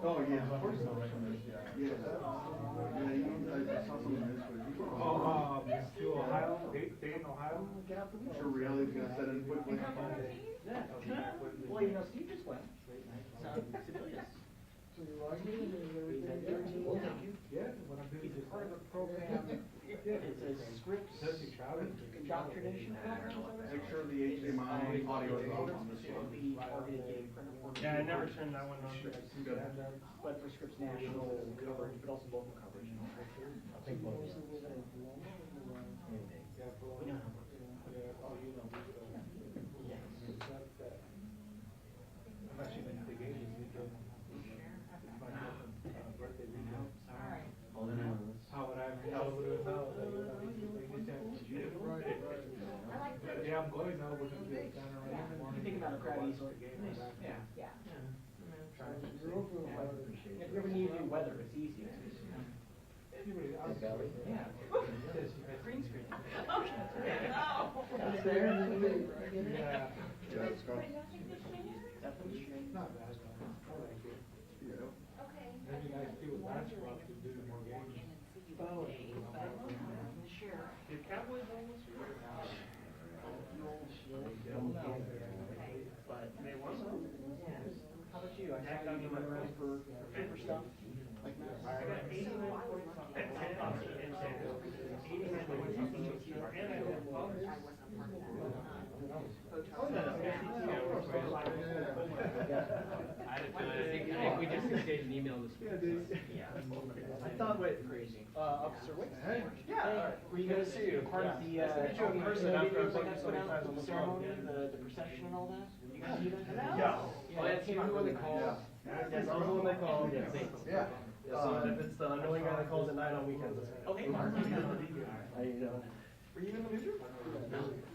Oh yeah, of course. Yeah. To Ohio, Dayton, Ohio. Sure, reality's gonna set in quickly. Yeah. Well, you know, Steve just went. Civilians. So you're logging in and everything? We'll take you. Yeah, what I'm doing is part of the program. It's a scripts indoctrination program. Make sure the HDMI audio is off on this one. The targeted gay printer for. Yeah, I never turned that one on. But for Scripps national coverage, but also local coverage. I think both. We know how it works. I'm actually in the big age weekend. My birthday weekend. How would I know? Yeah, I'm going now. We're gonna be down around. You think about a crowd easily. Yeah. Yeah. If you ever need to do weather, it's easy. Yeah. Green screen. It's there in the league. Yeah. Yeah, it's got. Not bad. I like it. Yeah. Maybe nice people basketball to do more games. Did Cowboys almost win? But They won. how about you? I saw you went around for paper stuff like that. I got 89 points on and 10 on and 89 points on each team, and I got college. I think we just exchanged an email this week. Yeah. I thought with Crazy. Officer Wicks. Yeah. Were you guys part of the in person after I put so many times on the ceremony, the procession and all that? You guys see that? Yeah. Oh, that's you who they call. Yes, I was the one they called, yes. Yeah. So if it's the annoying guy that calls at night on weekends, it's me. Okay. How you doing? Were you in the newsroom?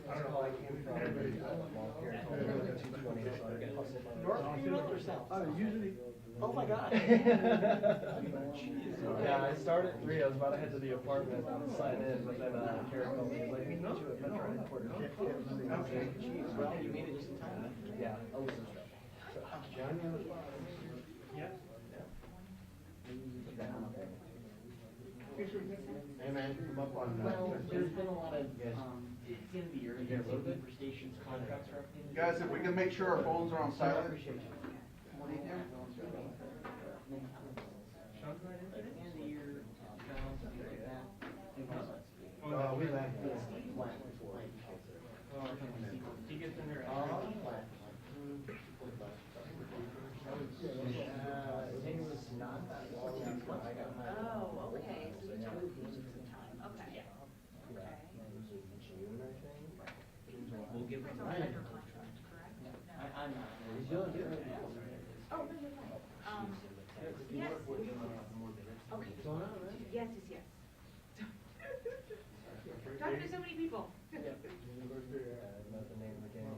I don't know, I came from here, told me like 2:20, so I got hustled by North or south? Usually. Oh my God. Yeah, I started at 3, I was about to head to the apartment, sign in, but then Karen called me, like, we need you at Metro headquarters. Okay, geez, well, you made it just in time. Yeah, I was in trouble. Yeah. Hey man, come up on. Well, there's been a lot of, it's the end of the year, you know, for stations, contracts, or everything. Guys, if we can make sure our phones are on I silent. appreciate you. Morning there. Like end of the year, jobs, things like that. We laughed. He gets in there. It was not that long after I got hired. Oh, okay, so you took some time, okay. Okay. June, I think. We'll give him. It's all under contract, correct? No. I'm not. He's doing good. Oh, no, you're fine. Yes. Okay. Yes, yes, yes. Talking to so many people. Not the name of the game.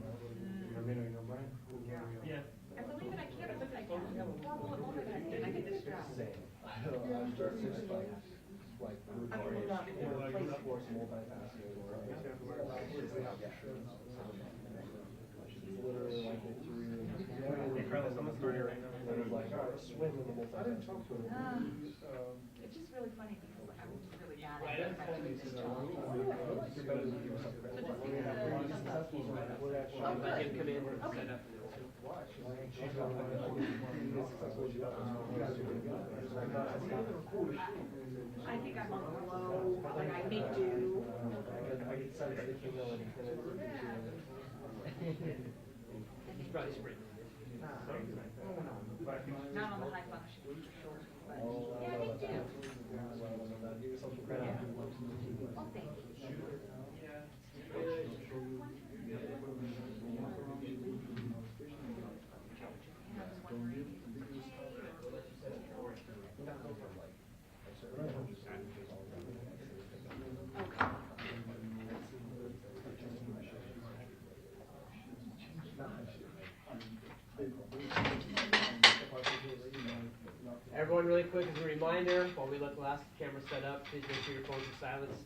Yeah. And believe it, I can't believe I can. Horrible at multitasking, I get distracted. Same. I'm just like brute force multitasking. She's literally like the three. Hey, Carlos, I'm gonna start it right now. And it was like, all right, swim in the multitasking. It's just really funny because like, I'm just really bad at it. You're better than you. Let him come in and set up. I think I'm on the low, like I make do. I can sense the humility. He's probably spring. Not on the high function, for sure. But Oh, yeah, I make do. Give yourself some credit. Oh, thank you. let the last camera set up. Please make sure your phones are silenced.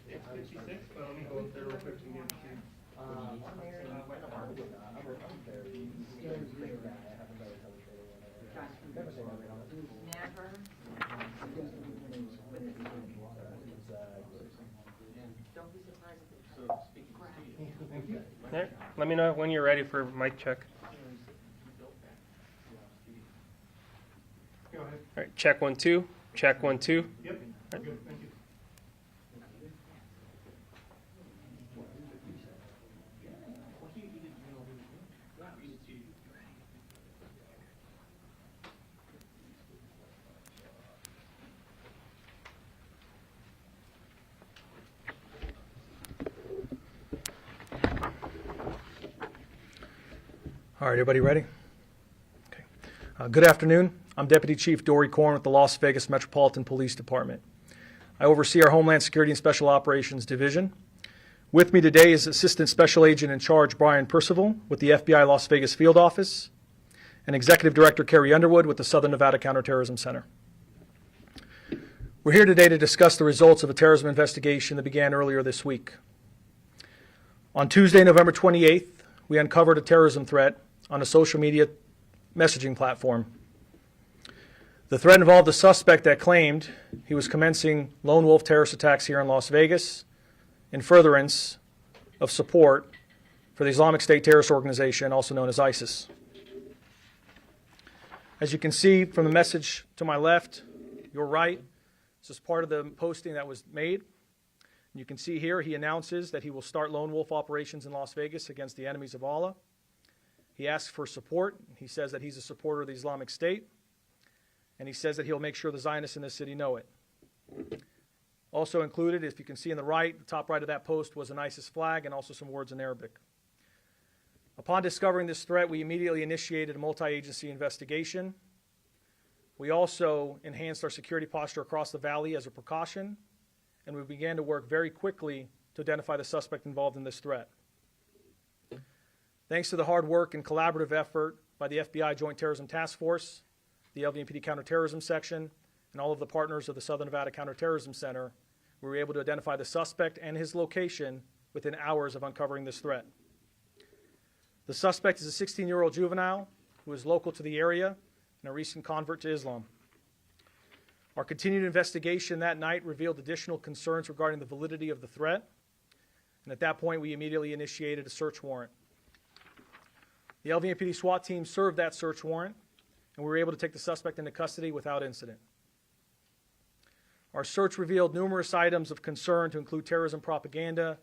It's 56, but let me go up there real quick and get it. Never. Don't be surprised if it's All right, let me know when you're ready for mic check. Go ahead. All right, check 1 2. Check 1 2. Yep, good, thank you. All right, everybody ready? Okay. Good afternoon. I'm Deputy Chief Dory Korn with the Las Vegas Metropolitan Police Department. I oversee our Homeland Security and Special Operations Division. With me today is Assistant Special Agent in Charge Brian Percival with the FBI Las Vegas Field Office and Executive Director Carrie Underwood with the Southern Nevada Counterterrorism Center. We're here today to discuss the results of a terrorism investigation that began earlier this week. On Tuesday, November 28th, we uncovered a terrorism threat on a social media messaging platform. The threat involved a suspect that claimed he was commencing lone wolf terrorist attacks here in Las Vegas in furtherance of support for the Islamic State terrorist organization, also known as ISIS. As you can see from the message to my left, your right, this is part of the posting that was made. You can see here he announces that he will start lone wolf operations in Las Vegas against the enemies of Allah. He asks for support. He says that he's a supporter of the Islamic State. And he says that he'll make sure the Zionists in this city know it. Also included, if you can see in the right, the top right of that post was an ISIS flag and also some words in Arabic. Upon discovering this threat, we immediately initiated a multi-agency investigation. We also enhanced our security posture across the valley as a precaution, and we began to work very quickly to identify the suspect involved in this threat. Thanks to the hard work and collaborative effort by the FBI Joint Terrorism Task Force, the LVMPD Counterterrorism Section, and all of the partners of the Southern Nevada Counterterrorism Center, we were able to identify the suspect and his location within hours of uncovering this threat. The suspect is a 16-year-old juvenile who is local to the area and a recent convert to Islam. Our continued investigation that night revealed additional concerns regarding the validity of the threat, and at that point we immediately initiated a search warrant. The LVMPD SWAT team served that search warrant, and we were able to take the suspect into custody without incident. Our search revealed numerous items of concern to include terrorism propaganda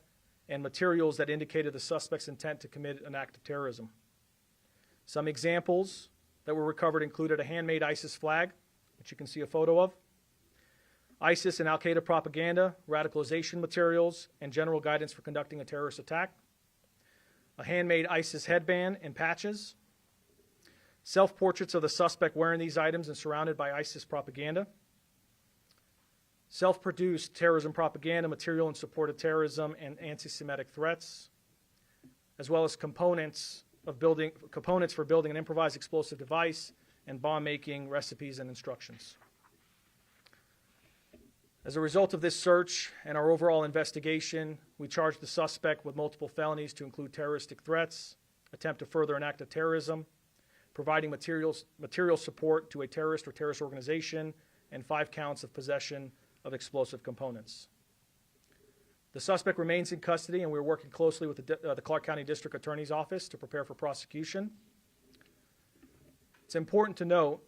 and materials that indicated the suspect's intent to commit an act of terrorism. Some examples that were recovered included a handmade ISIS flag, which you can see a photo of, ISIS and Al-Qaeda propaganda, radicalization materials, and general guidance for conducting a terrorist attack, a handmade ISIS headband and patches, self-portraits of the suspect wearing these items and surrounded by ISIS propaganda, self-produced terrorism propaganda material in support of terrorism and anti-Semitic threats, as well as components for building an improvised explosive device and bomb-making recipes and instructions. As a result of this search and our overall investigation, we charged the suspect with multiple felonies to include terroristic threats, attempt to further an act of terrorism, providing material support to a terrorist or terrorist organization, and 5 counts of possession of explosive components. The suspect remains in custody, and we're working closely with the Clark County District Attorney's Office to prepare for prosecution. It's important to note,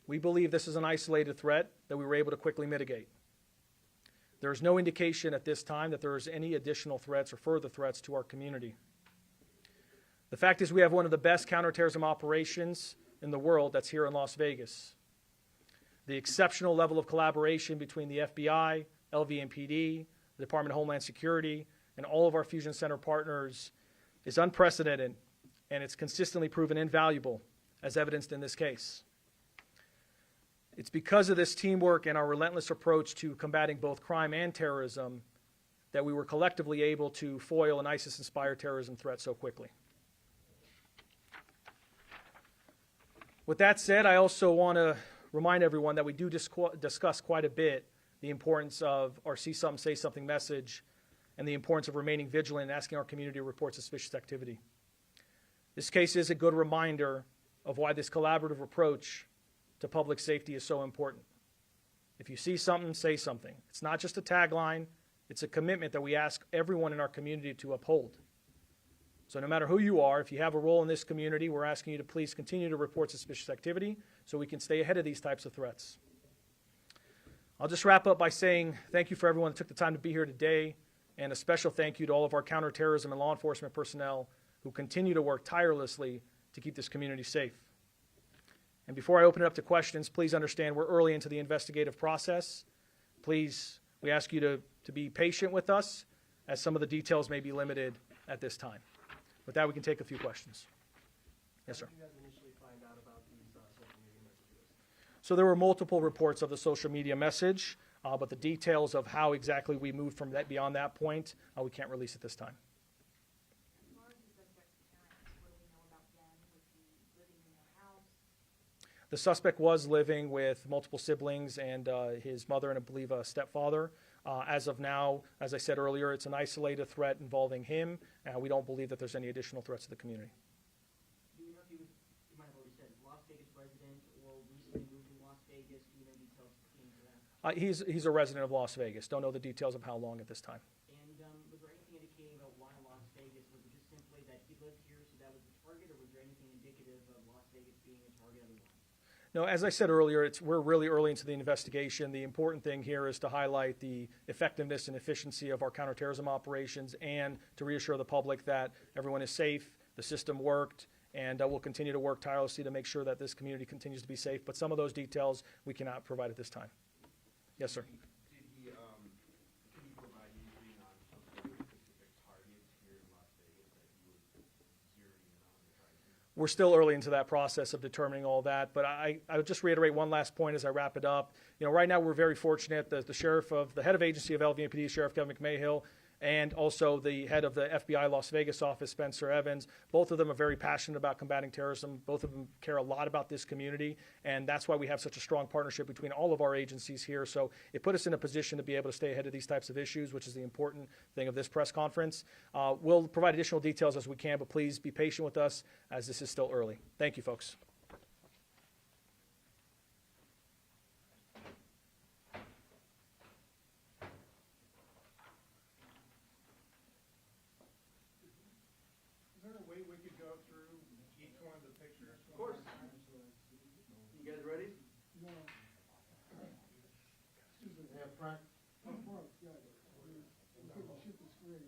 we believe this is an isolated threat that we were able to quickly mitigate. There is no indication at this time that there is any additional threats or further threats to our community. The fact is we have one of the best counterterrorism operations in the world that's here in Las Vegas. The exceptional level of collaboration between the FBI, LVMPD, the Department of Homeland Security, and all of our Fusion Center partners is unprecedented, and it's consistently proven invaluable, as evidenced in this case. It's because of this teamwork and our relentless approach to combating both crime and terrorism that we were collectively able to foil an ISIS-inspired terrorism threat so quickly. With that said, I also want to remind everyone that we do discuss quite a bit the importance of our See Something, Say Something message and the importance of remaining vigilant and asking our community to report suspicious activity. This case is a good reminder of why this collaborative approach to public safety is so important. If you see something, say something. It's not just a tagline, it's a commitment that we ask everyone in our community to uphold. So no matter who you are, if you have a role in this community, we're asking you to please continue to report suspicious activity so we can stay ahead of these types of threats. I'll just wrap up by saying thank you for everyone that took the time to be here today, and a special thank you to all of our counterterrorism and law enforcement personnel who continue to work tirelessly to keep this community safe. And before I open it up to questions, please understand we're early into the investigative process. Please, we ask you to be patient with us, as some of the details may be limited at this time. With that, we can take a few questions. Yes, sir. How did you guys initially find out about these social media messages? So there were multiple reports of the social media message, but the details of how exactly we moved from that beyond that point, we can't release at this time. As far as the suspect's parents, what do we know about them? Was he living in their house? The suspect was living with multiple siblings and his mother and I believe a stepfather. As of now, as I said earlier, it's an isolated threat involving him, and we don't believe that there's any additional threats to the community. Do you know if he was, you might have already said, Las Vegas resident or recently moved to Las Vegas? Do you know details pertaining to that? He's a resident of Las Vegas. Don't know the details of how long at this time. And was there anything indicating about why Las Vegas? Was it just simply that he lived here, so that was the target, or was there anything indicative of Las Vegas being a target otherwise? No, as I said earlier, we're really early into the investigation. The important thing here is to highlight the effectiveness and efficiency of our counterterrorism operations and to reassure the public that everyone is safe, the system worked, and we'll continue to work tirelessly to make sure that this community continues to be safe. But some of those details we cannot provide at this time. Yes, sir. Can you provide anything on some sort of specific targets here in Las Vegas that you were zeroing in on and trying to? We're still early into that process of determining all that, but I would just reiterate one last point as I wrap it up. You know, right now we're very fortunate that the head of agency of LVMPD, Sheriff Kevin McMahill, and also the head of the FBI Las Vegas office, Spencer Evans. Both of them are very passionate about combating terrorism. Both of them care a lot about this community, and that's why we have such a strong partnership between all of our agencies here. So it put us in a position to be able to stay ahead of these types of issues, which is the important thing of this press conference. We'll provide additional details as we can, but please be patient with us as this is still early. Thank you, folks. Is there a way we could go through each one of the pictures? Of course. You guys ready? No. Yeah, front. Up front, yeah. We couldn't shoot the screen.